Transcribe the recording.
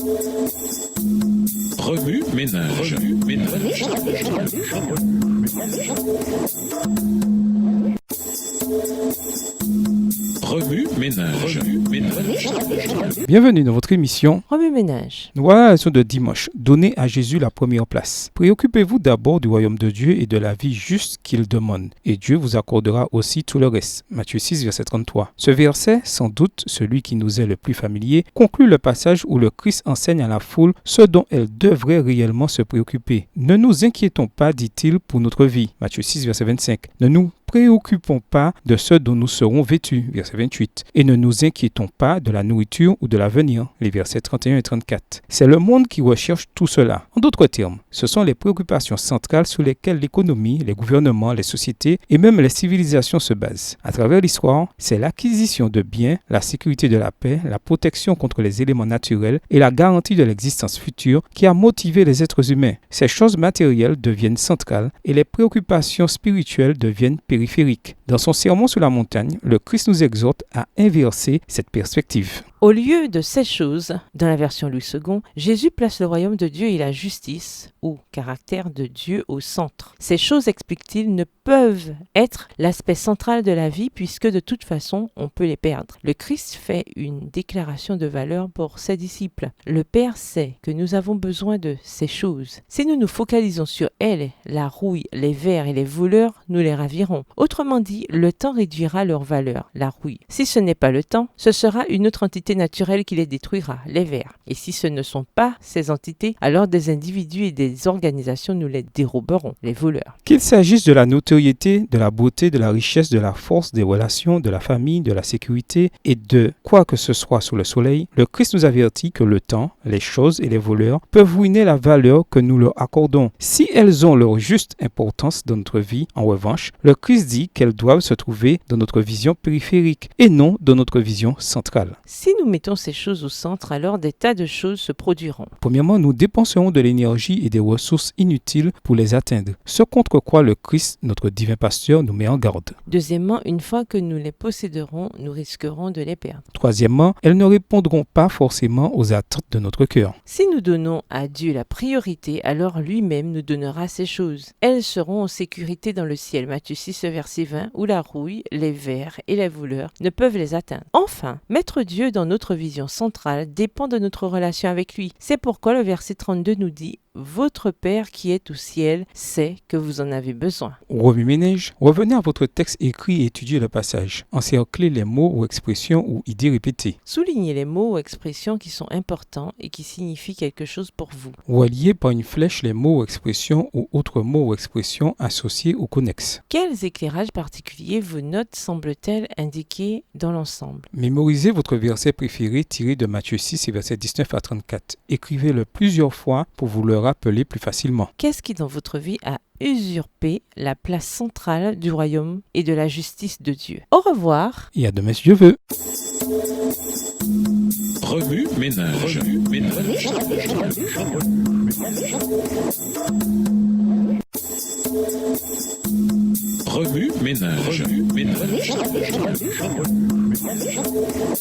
Remue ménage. Remue ménage. Bienvenue dans votre émission Remue ménage. Nous voilà à la leçon de dimanche. Donnez à Jésus la première place. Préoccupez-vous d'abord du royaume de Dieu et de la vie juste qu'il demande. Et Dieu vous accordera aussi tout le reste. Matthieu 6, verset 33. Ce verset, sans doute celui qui nous est le plus familier, conclut le passage où le Christ enseigne à la foule ce dont elle devrait réellement se préoccuper. Ne nous inquiétons pas, dit-il, pour notre vie. Matthieu 6, verset 25. Ne nous préoccupons pas de ce dont nous serons vêtus, verset 28, et ne nous inquiétons pas de la nourriture ou de l'avenir, les versets 31 et 34. C'est le monde qui recherche tout cela. En d'autres termes, ce sont les préoccupations centrales sur lesquelles l'économie, les gouvernements, les sociétés et même les civilisations se basent. À travers l'histoire, c'est l'acquisition de biens, la sécurité de la paix, la protection contre les éléments naturels et la garantie de l'existence future qui a motivé les êtres humains. Ces choses matérielles deviennent centrales et les préoccupations spirituelles deviennent périphériques. Dans son sermon sur la montagne, le Christ nous exhorte à inverser cette perspective. Au lieu de ces choses, dans la version Louis II, Jésus place le royaume de Dieu et la justice, ou caractère de Dieu, au centre. Ces choses, explique-t-il, ne peuvent être l'aspect central de la vie puisque de toute façon, on peut les perdre. Le Christ fait une déclaration de valeur pour ses disciples. Le Père sait que nous avons besoin de ces choses. Si nous nous focalisons sur elles, la rouille, les vers et les voleurs, nous les ravirons. Autrement dit, le temps réduira leur valeur, la rouille. Si ce n'est pas le temps, ce sera une autre entité naturelle qui les détruira, les vers. Et si ce ne sont pas ces entités, alors des individus et des organisations nous les déroberont, les voleurs. Qu'il s'agisse de la notoriété, de la beauté, de la richesse, de la force, des relations, de la famille, de la sécurité et de quoi que ce soit sous le soleil, le Christ nous avertit que le temps, les choses et les voleurs peuvent ruiner la valeur que nous leur accordons. Si elles ont leur juste importance dans notre vie, en revanche, le Christ dit qu'elles doivent se trouver dans notre vision périphérique et non dans notre vision centrale. Si nous mettons ces choses au centre, alors des tas de choses se produiront. Premièrement, nous dépenserons de l'énergie et des ressources inutiles pour les atteindre, ce contre quoi le Christ, notre divin pasteur, nous met en garde. Deuxièmement, une fois que nous les posséderons, nous risquerons de les perdre. Troisièmement, elles ne répondront pas forcément aux attentes de notre cœur. Si nous donnons à Dieu la priorité, alors lui-même nous donnera ces choses. Elles seront en sécurité dans le ciel, Matthieu 6, verset 20, où la rouille, les vers et les voleurs ne peuvent les atteindre. Enfin, mettre Dieu dans notre vision centrale dépend de notre relation avec lui. C'est pourquoi le verset 32 nous dit « Votre Père qui est au ciel sait que vous en avez besoin. » Remue ménage, revenez à votre texte écrit et étudiez le passage. Encerclez les mots ou expressions ou idées répétées. Soulignez les mots ou expressions qui sont importants et qui signifient quelque chose pour vous. Reliez par une flèche les mots ou expressions ou autres mots ou expressions associés ou connexes. Quels éclairages particuliers vos notes semblent-elles indiquer dans l'ensemble? Mémorisez votre verset préféré tiré de Matthieu 6 et versets 19 à 34. Écrivez-le plusieurs fois pour vous le rappeler plus facilement. Qu'est-ce qui dans votre vie a usurpé la place centrale du royaume et de la justice de Dieu? Au revoir. Et à demain si Dieu veut. Remue ménage. Remue ménage.